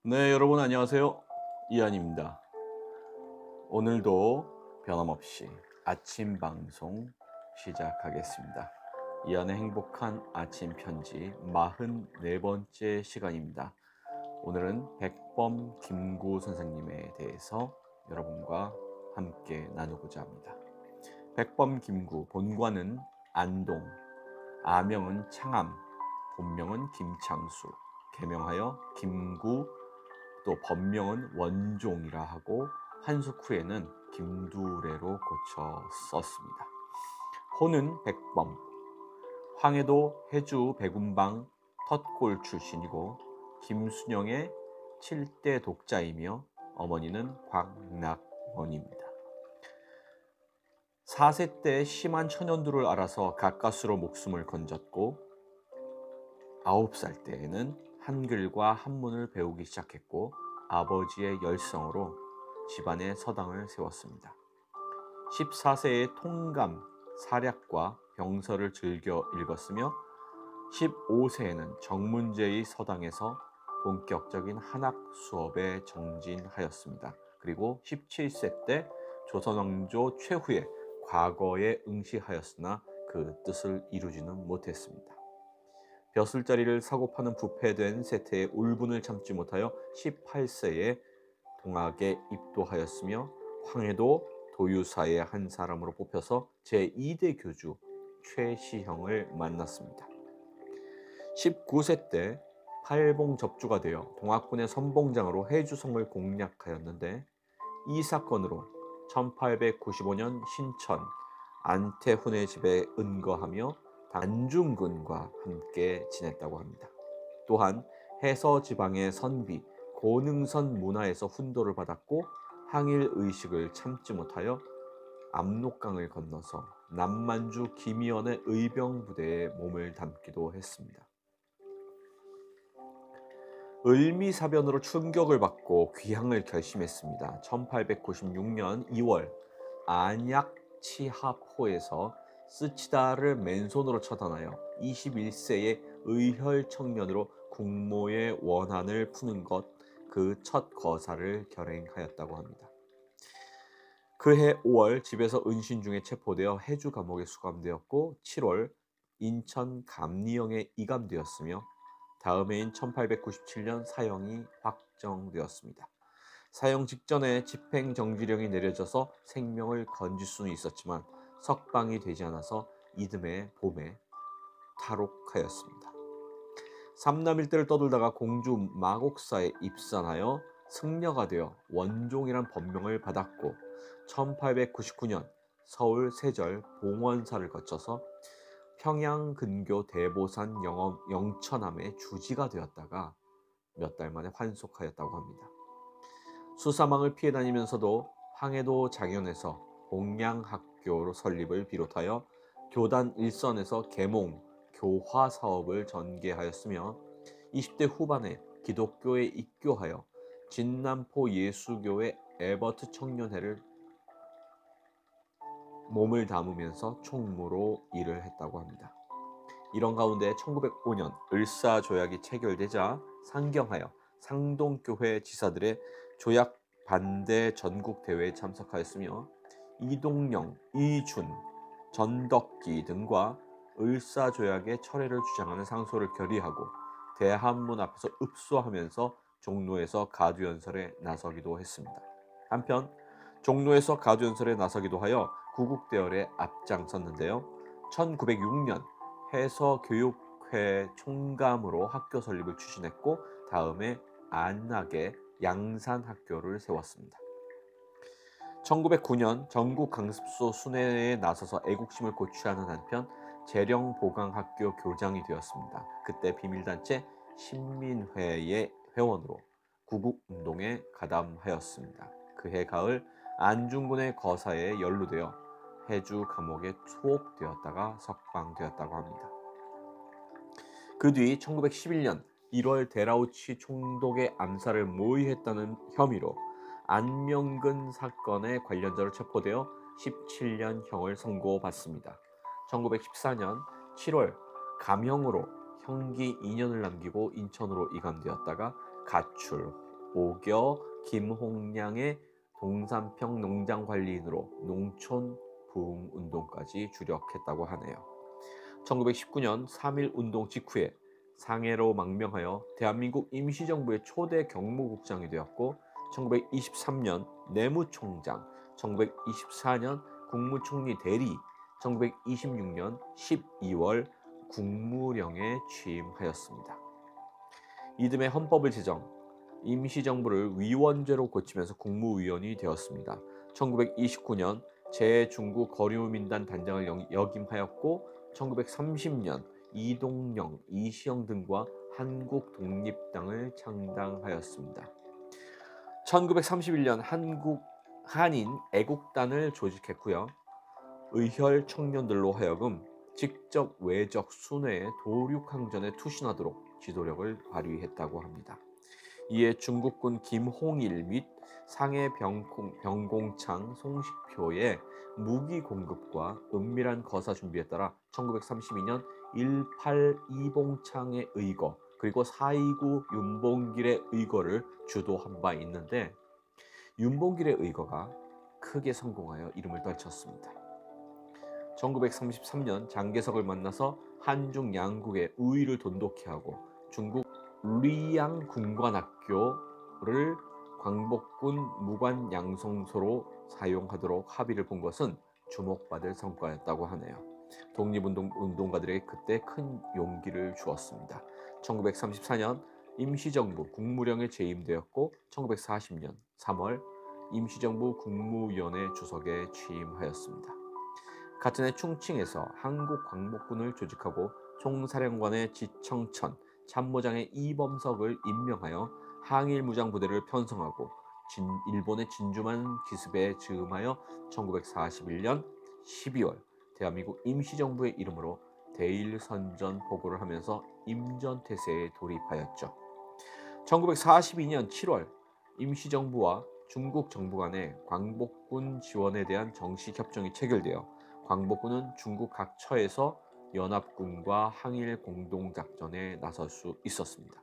네, 여러분 안녕하세요. 이한입니다. 오늘도 변함없이 아침 방송 시작하겠습니다. 이한의 행복한 아침 편지 44번째 시간입니다. 오늘은 백범 김구 선생님에 대해서 여러분과 함께 나누고자 합니다. 백범 김구, 본관은 안동, 아명은 창암, 본명은 김창수, 개명하여 김구, 또 법명은 원종이라 하고 한숙 후에는 김두래로 고쳐 썼습니다. 호는 백범, 황해도 해주 백운방 텃골 출신이고 김순영의 7대 독자이며 어머니는 광락원입니다. 4세 때 심한 천연두를 알아서 가까스로 목숨을 건졌고 9살 때에는 한글과 한문을 배우기 시작했고 아버지의 열성으로 집안의 서당을 세웠습니다. 14세에 통감, 사략과 병서를 즐겨 읽었으며 15세에는 정문제의 서당에서 본격적인 한학 수업에 정진하였습니다. 그리고 17세 때 조선왕조 최후의 과거에 응시하였으나 그 뜻을 이루지는 못했습니다. 벼슬자리를 사고 파는 부패된 세태의 울분을 참지 못하여 18세에 동학에 입도하였으며 황해도 도유사의 한 사람으로 뽑혀서 제2대 교주 최시형을 만났습니다. 19세 때 팔봉 접주가 되어 동학군의 선봉장으로 해주성을 공략하였는데 이 사건으로 1895년 신천 안태훈의 집에 은거하며 단중군과 함께 지냈다고 합니다. 또한 해서 지방의 선비 고능선 문화에서 훈도를 받았고 항일 의식을 참지 못하여 압록강을 건너서 남만주 김희연의 의병 부대에 몸을 담기도 했습니다. 을미사변으로 충격을 받고 귀향을 결심했습니다. 1896년 2월 안약치하포에서 스치다를 맨손으로 처단하여 21세의 의혈 청년으로 국모의 원한을 푸는 것 그 첫 거사를 결행하였다고 합니다. 그해 5월 집에서 은신 중에 체포되어 해주 감옥에 수감되었고 7월 인천 감리형에 이감되었으며 다음 해인 1897년 사형이 확정되었습니다. 사형 직전에 집행정지령이 내려져서 생명을 건질 수는 있었지만 석방이 되지 않아서 이듬해 봄에 탈옥하였습니다. 삼남일대를 떠돌다가 공주 마곡사에 입산하여 승려가 되어 원종이란 법명을 받았고 1899년 서울 세절 봉원사를 거쳐서 평양 근교 대보산 영천함의 주지가 되었다가 몇 달 만에 환속하였다고 합니다. 수사망을 피해 다니면서도 황해도 장현에서 봉양학교 설립을 비롯하여 교단 일선에서 계몽, 교화 사업을 전개하였으며 20대 후반에 기독교에 입교하여 진남포 예수교회 에버트 청년회를 몸을 담으면서 총무로 일을 했다고 합니다. 이런 가운데 1905년 을사조약이 체결되자 상경하여 상동교회 지사들의 조약 반대 전국 대회에 참석하였으며 이동영, 이준, 전덕기 등과 을사조약의 철회를 주장하는 상소를 결의하고 대한문 앞에서 읍소하면서 종로에서 가두연설에 나서기도 했습니다. 한편 종로에서 가두연설에 나서기도 하여 구국대열에 앞장섰는데요. 1906년 해서교육회 총감으로 학교 설립을 추진했고 다음에 안락에 양산학교를 세웠습니다. 1909년 전국 강습소 순회에 나서서 애국심을 고취하는 한편 재령보강학교 교장이 되었습니다. 그때 비밀단체 신민회의 회원으로 구국운동에 가담하였습니다. 그해 가을 안중근의 거사에 연루되어 해주 감옥에 투옥되었다가 석방되었다고 합니다. 그 뒤 1911년 1월 데라우치 총독의 암살을 모의했다는 혐의로 안명근 사건에 관련자로 체포되어 17년형을 선고받습니다. 1914년 7월 감형으로 형기 2년을 남기고 인천으로 이감되었다가 가출, 오겨 김홍량의 동산평 농장관리인으로 농촌 부흥 운동까지 주력했다고 하네요. 1919년 3.1 운동 직후에 상해로 망명하여 대한민국 임시정부의 초대 경무국장이 되었고 1923년 내무총장, 1924년 국무총리 대리, 1926년 12월 국무령에 취임하였습니다. 이듬해 헌법을 제정, 임시정부를 위원제로 고치면서 국무위원이 되었습니다. 1929년 제중국 거류민단 단장을 역임하였고 1930년 이동영, 이시영 등과 한국 독립당을 창당하였습니다. 1931년 한인 애국단을 조직했고요. 의혈 청년들로 하여금 직접 외적 순회에 도륙항전에 투신하도록 지도력을 발휘했다고 합니다. 이에 중국군 김홍일 및 상해 병공창 송식표의 무기 공급과 은밀한 거사 준비에 따라 1932년 18 이봉창의 의거 그리고 429 윤봉길의 의거를 주도한 바 있는데 윤봉길의 의거가 크게 성공하여 이름을 떨쳤습니다. 1933년 장개석을 만나서 한중 양국의 우위를 돈독히 하고 중국 리양 군관학교를 광복군 무관양성소로 사용하도록 합의를 본 것은 주목받을 성과였다고 하네요. 독립운동가들에게 그때 큰 용기를 주었습니다. 1934년 임시정부 국무령에 재임되었고 1940년 3월 임시정부 국무위원회 주석에 취임하였습니다. 같은 해 충칭에서 한국광복군을 조직하고 총사령관의 지청천, 참모장의 이범석을 임명하여 항일무장부대를 편성하고 일본의 진주만 기습에 즈음하여 1941년 12월 대한민국 임시정부의 이름으로 대일선전 보고를 하면서 임전태세에 돌입하였죠. 1942년 7월 임시정부와 중국 정부 간의 광복군 지원에 대한 정식 협정이 체결되어 광복군은 중국 각 처에서 연합군과 항일 공동작전에 나설 수 있었습니다.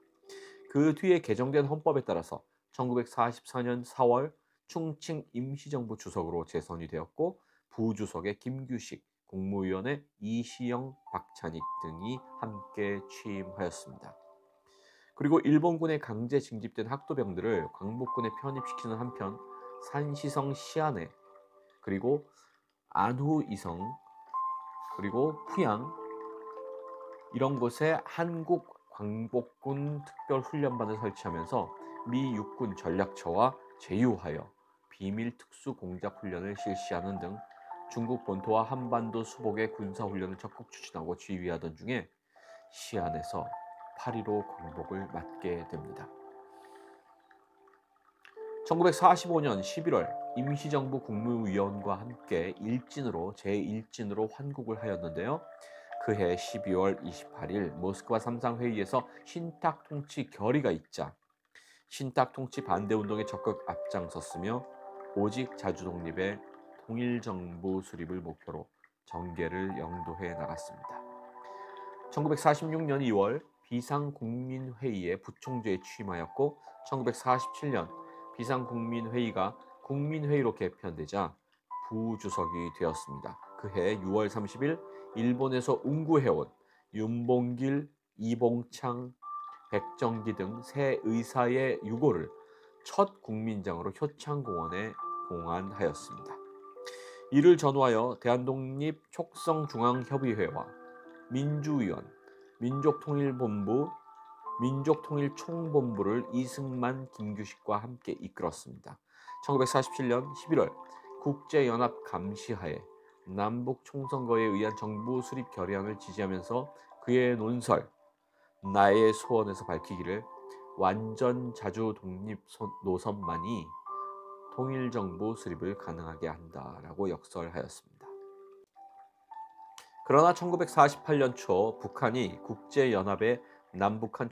그 뒤에 개정된 헌법에 따라서 1944년 4월 충칭 임시정부 주석으로 재선이 되었고 부주석에 김규식, 국무위원회 이시영, 박찬익 등이 함께 취임하였습니다. 그리고 일본군에 강제 징집된 학도병들을 광복군에 편입시키는 한편 산시성 시안에 그리고 안후이성 그리고 푸양 이런 곳에 한국 광복군 특별훈련반을 설치하면서 미 육군 전략처와 제휴하여 비밀 특수 공작 훈련을 실시하는 등 중국 본토와 한반도 수복의 군사 훈련을 적극 추진하고 지휘하던 중에 시안에서 8.15 광복을 맞게 됩니다. 1945년 11월 임시정부 국무위원과 함께 일진으로 제1진으로 환국을 하였는데요. 그해 12월 28일 모스크바 삼상회의에서 신탁통치 결의가 있자 신탁통치 반대운동에 적극 앞장섰으며 오직 자주독립의 통일정부 수립을 목표로 정계를 영도해 나갔습니다. 1946년 2월 비상국민회의에 부총재에 취임하였고 1947년 비상국민회의가 국민회의로 개편되자 부주석이 되었습니다. 그해 6월 30일 일본에서 운구해온 윤봉길, 이봉창, 백정기 등 세 의사의 유고를 첫 국민장으로 효창공원에 공안하였습니다. 이를 전후하여 대한독립촉성중앙협의회와 민주위원, 민족통일본부, 민족통일총본부를 이승만, 김규식과 함께 이끌었습니다. 1947년 11월 국제연합 감시하에 남북 총선거에 의한 정부 수립 결의안을 지지하면서 그의 논설 나의 소원에서 밝히기를 완전 자주 독립 노선만이 통일정부 수립을 가능하게 한다라고 역설하였습니다. 그러나 1948년 초 북한이 국제연합의 남북한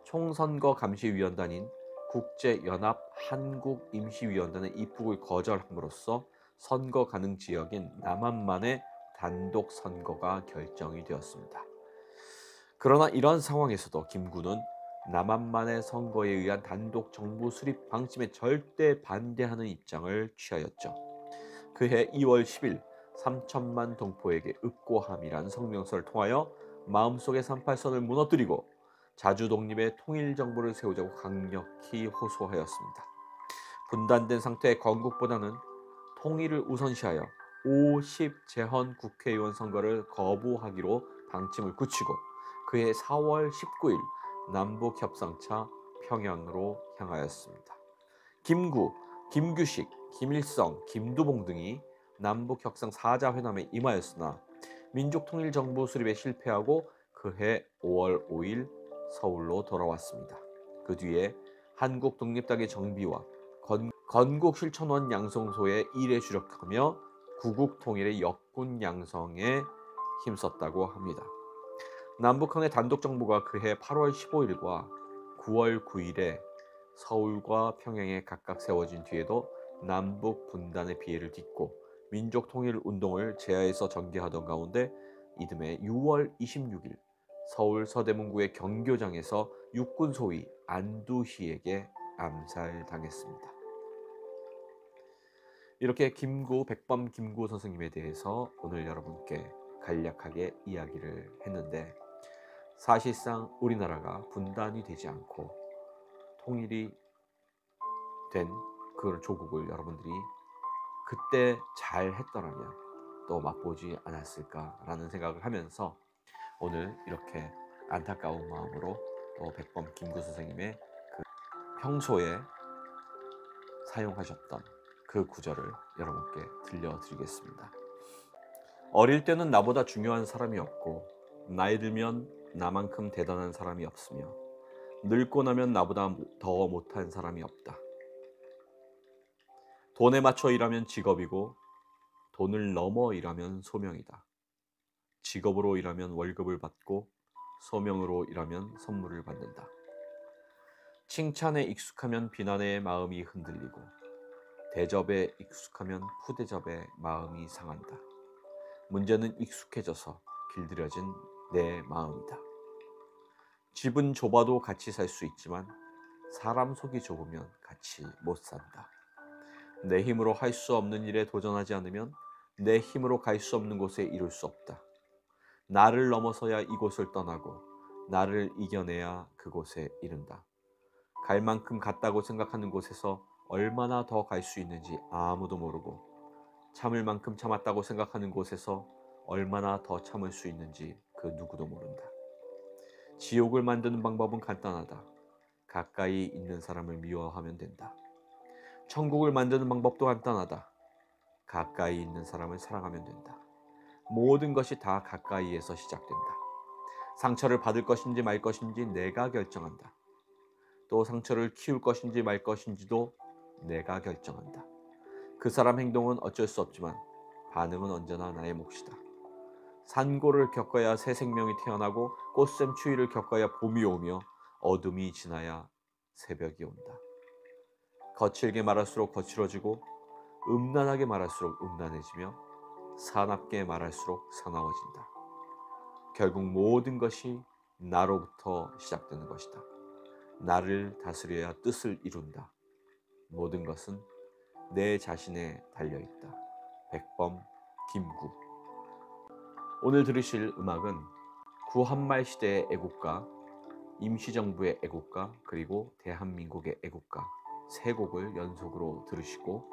총선거 감시위원단인 국제연합 한국임시위원단의 입국을 거절함으로써 선거 가능 지역인 남한만의 단독 선거가 결정이 되었습니다. 그러나 이러한 상황에서도 김구는 남한만의 선거에 의한 단독 정부 수립 방침에 절대 반대하는 입장을 취하였죠. 그해 2월 10일 3천만 동포에게 읍고함이란 성명서를 통하여 마음속의 38선을 무너뜨리고 자주 독립의 통일 정부를 세우자고 강력히 호소하였습니다. 분단된 상태의 건국보다는 통일을 우선시하여 50 재헌 국회의원 선거를 거부하기로 방침을 굳히고 그해 4월 19일 남북 협상차 평양으로 향하였습니다. 김구, 김규식, 김일성, 김두봉 등이 남북 협상 4자 회담에 임하였으나 민족통일정부 수립에 실패하고 그해 5월 5일 서울로 돌아왔습니다. 그 뒤에 한국 독립당의 정비와 건국실천원 양성소의 일에 주력하며 구국 통일의 역군 양성에 힘썼다고 합니다. 남북한의 단독 정부가 그해 8월 15일과 9월 9일에 서울과 평양에 각각 세워진 뒤에도 남북 분단의 피해를 딛고 민족 통일 운동을 제야에서 전개하던 가운데 이듬해 6월 26일 서울 서대문구의 경교장에서 육군 소위 안두희에게 암살당했습니다. 이렇게 김구 백범 김구 선생님에 대해서 오늘 여러분께 간략하게 이야기를 했는데, 사실상 우리나라가 분단이 되지 않고 통일이 된 그 조국을 여러분들이 그때 잘 했더라면 또 맛보지 않았을까라는 생각을 하면서 오늘 이렇게 안타까운 마음으로 또 백범 김구 선생님의 그 평소에 사용하셨던 그 구절을 여러분께 들려드리겠습니다. 어릴 때는 나보다 중요한 사람이 없고 나이 들면 나만큼 대단한 사람이 없으며 늙고 나면 나보다 더 못한 사람이 없다. 돈에 맞춰 일하면 직업이고 돈을 넘어 일하면 소명이다. 직업으로 일하면 월급을 받고 소명으로 일하면 선물을 받는다. 칭찬에 익숙하면 비난의 마음이 흔들리고 대접에 익숙하면 푸대접의 마음이 상한다. 문제는 익숙해져서 길들여진 내 마음이다. 집은 좁아도 같이 살 수 있지만 사람 속이 좁으면 같이 못 산다. 내 힘으로 할 수 없는 일에 도전하지 않으면 내 힘으로 갈 수 없는 곳에 이룰 수 없다. 나를 넘어서야 이곳을 떠나고 나를 이겨내야 그곳에 이른다. 갈 만큼 갔다고 생각하는 곳에서 얼마나 더 갈 수 있는지 아무도 모르고 참을 만큼 참았다고 생각하는 곳에서 얼마나 더 참을 수 있는지 그 누구도 모른다. 지옥을 만드는 방법은 간단하다. 가까이 있는 사람을 미워하면 된다. 천국을 만드는 방법도 간단하다. 가까이 있는 사람을 사랑하면 된다. 모든 것이 다 가까이에서 시작된다. 상처를 받을 것인지 말 것인지 내가 결정한다. 또 상처를 키울 것인지 말 것인지도 내가 결정한다. 그 사람 행동은 어쩔 수 없지만 반응은 언제나 나의 몫이다. 산고를 겪어야 새 생명이 태어나고 꽃샘 추위를 겪어야 봄이 오며 어둠이 지나야 새벽이 온다. 거칠게 말할수록 거칠어지고 음란하게 말할수록 음란해지며 사납게 말할수록 사나워진다. 결국 모든 것이 나로부터 시작되는 것이다. 나를 다스려야 뜻을 이룬다. 모든 것은 내 자신에 달려있다. 백범 김구. 오늘 들으실 음악은 구한말 시대의 애국가, 임시정부의 애국가, 그리고 대한민국의 애국가 세 곡을 연속으로 들으시고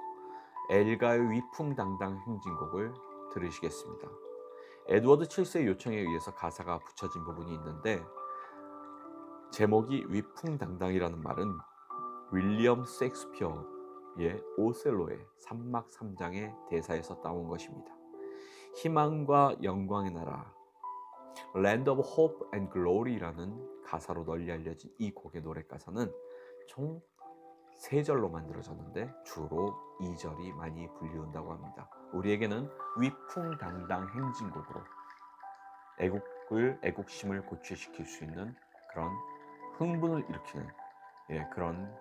엘가의 위풍당당 행진곡을 들으시겠습니다. 에드워드 7세의 요청에 의해서 가사가 붙여진 부분이 있는데, 제목이 위풍당당이라는 말은 윌리엄 셰익스피어의 오셀로의 3막 3장의 대사에서 따온 것입니다. 희망과 영광의 나라, Land of Hope and Glory라는 가사로 널리 알려진 이 곡의 노래 가사는 총 3절로 만들어졌는데 주로 2절이 많이 불리운다고 합니다. 우리에게는 위풍당당 행진곡으로 애국심을 고취시킬 수 있는 그런 흥분을 일으키는 그런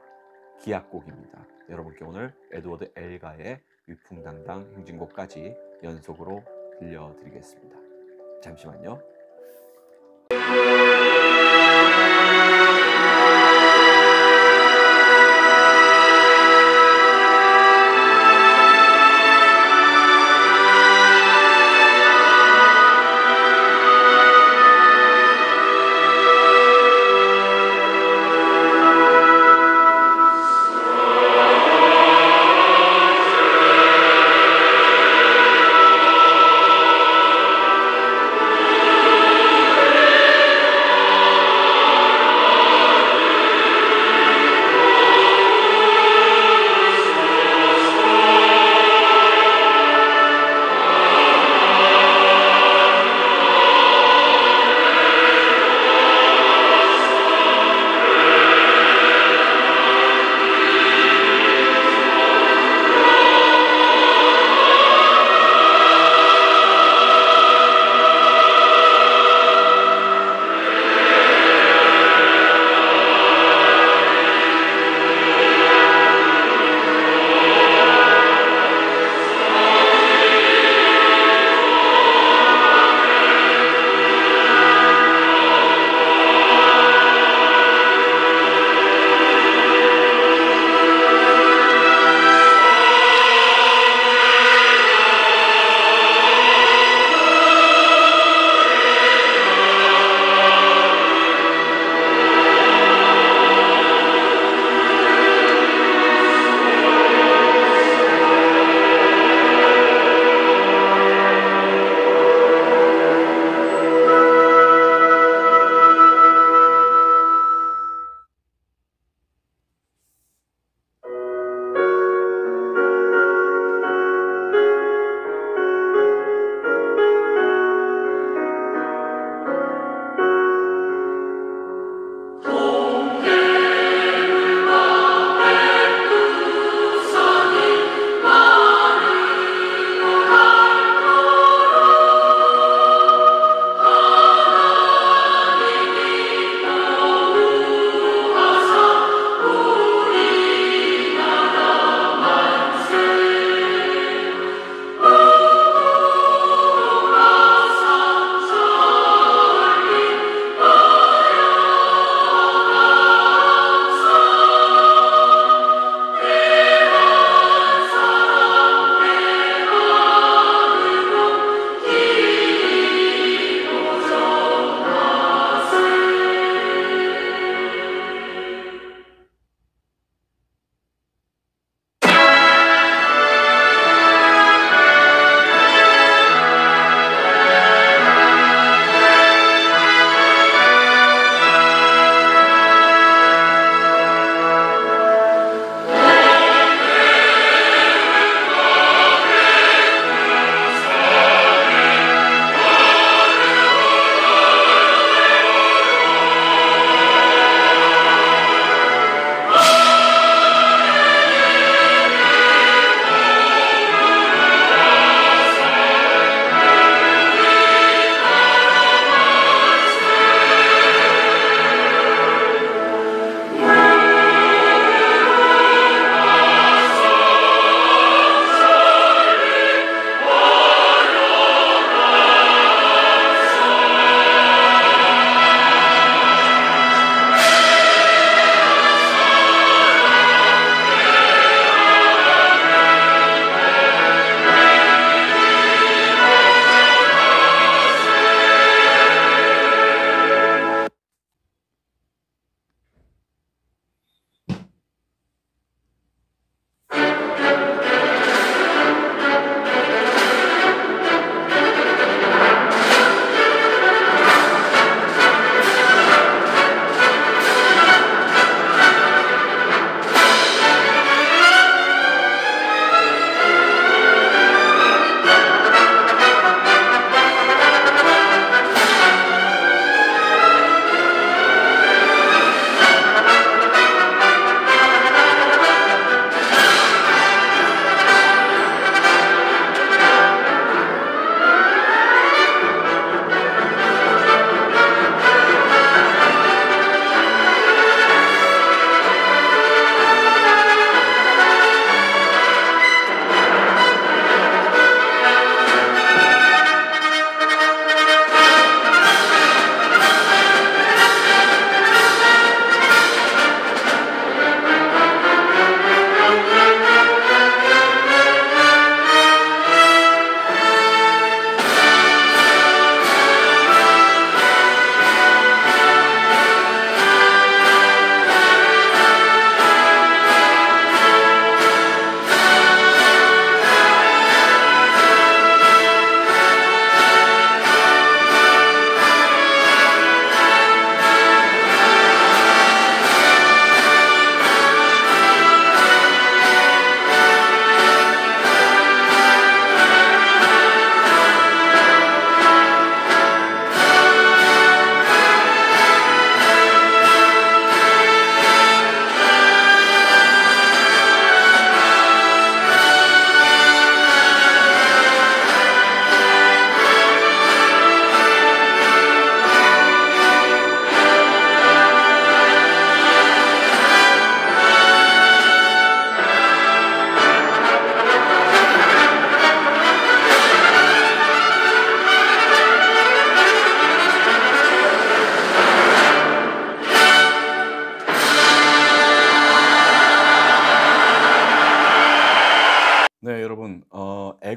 기악곡입니다. 여러분께 오늘 에드워드 엘가의 위풍당당 행진곡까지 연속으로 들려드리겠습니다. 잠시만요.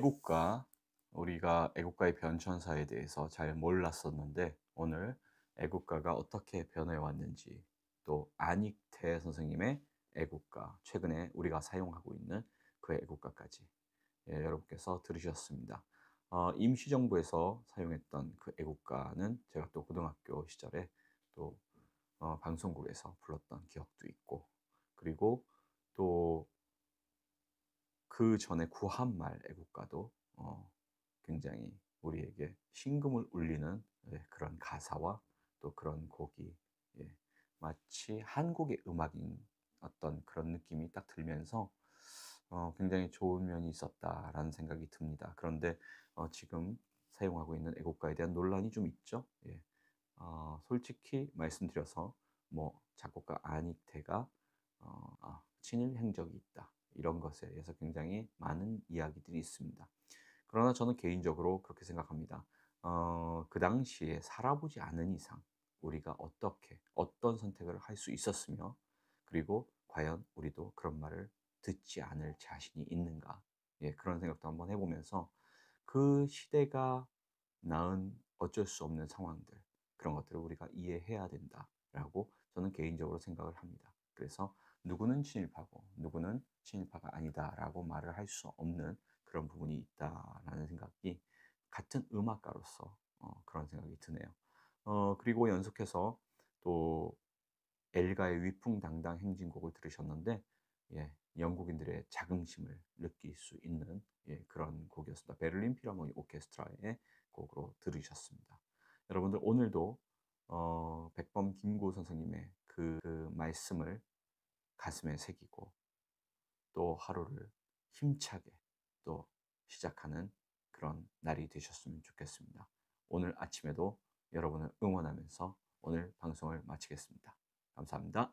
애국가, 우리가 애국가의 변천사에 대해서 잘 몰랐었는데 오늘 애국가가 어떻게 변해 왔는지, 또 안익태 선생님의 애국가, 최근에 우리가 사용하고 있는 그 애국가까지, 예, 여러분께서 들으셨습니다. 임시정부에서 사용했던 그 애국가는 제가 또 고등학교 시절에 또 방송국에서 불렀던 기억도 있고, 그리고 또 그 전에 구한말 애국가도 굉장히 우리에게 심금을 울리는, 예, 그런 가사와 또 그런 곡이, 예, 마치 한국의 음악인 어떤 그런 느낌이 딱 들면서 굉장히 좋은 면이 있었다라는 생각이 듭니다. 그런데 지금 사용하고 있는 애국가에 대한 논란이 좀 있죠. 예. 솔직히 말씀드려서 뭐 작곡가 안익태가 친일 행적이 있다, 이런 것에 대해서 굉장히 많은 이야기들이 있습니다. 그러나 저는 개인적으로 그렇게 생각합니다. 그 당시에 살아보지 않은 이상 우리가 어떻게 어떤 선택을 할 수 있었으며, 그리고 과연 우리도 그런 말을 듣지 않을 자신이 있는가, 예, 그런 생각도 한번 해보면서 그 시대가 낳은 어쩔 수 없는 상황들, 그런 것들을 우리가 이해해야 된다라고 저는 개인적으로 생각을 합니다. 그래서 누구는 친일파고 누구는 친일파가 아니다라고 말을 할 수 없는 그런 부분이 있다라는 생각이, 같은 음악가로서 그런 생각이 드네요. 그리고 연속해서 또 엘가의 위풍당당 행진곡을 들으셨는데, 예, 영국인들의 자긍심을 느낄 수 있는, 예, 그런 곡이었습니다. 베를린 필하모니 오케스트라의 곡으로 들으셨습니다. 여러분들 오늘도 백범 김구 선생님의 그 말씀을 가슴에 새기고 또 하루를 힘차게 또 시작하는 그런 날이 되셨으면 좋겠습니다. 오늘 아침에도 여러분을 응원하면서 오늘 방송을 마치겠습니다. 감사합니다.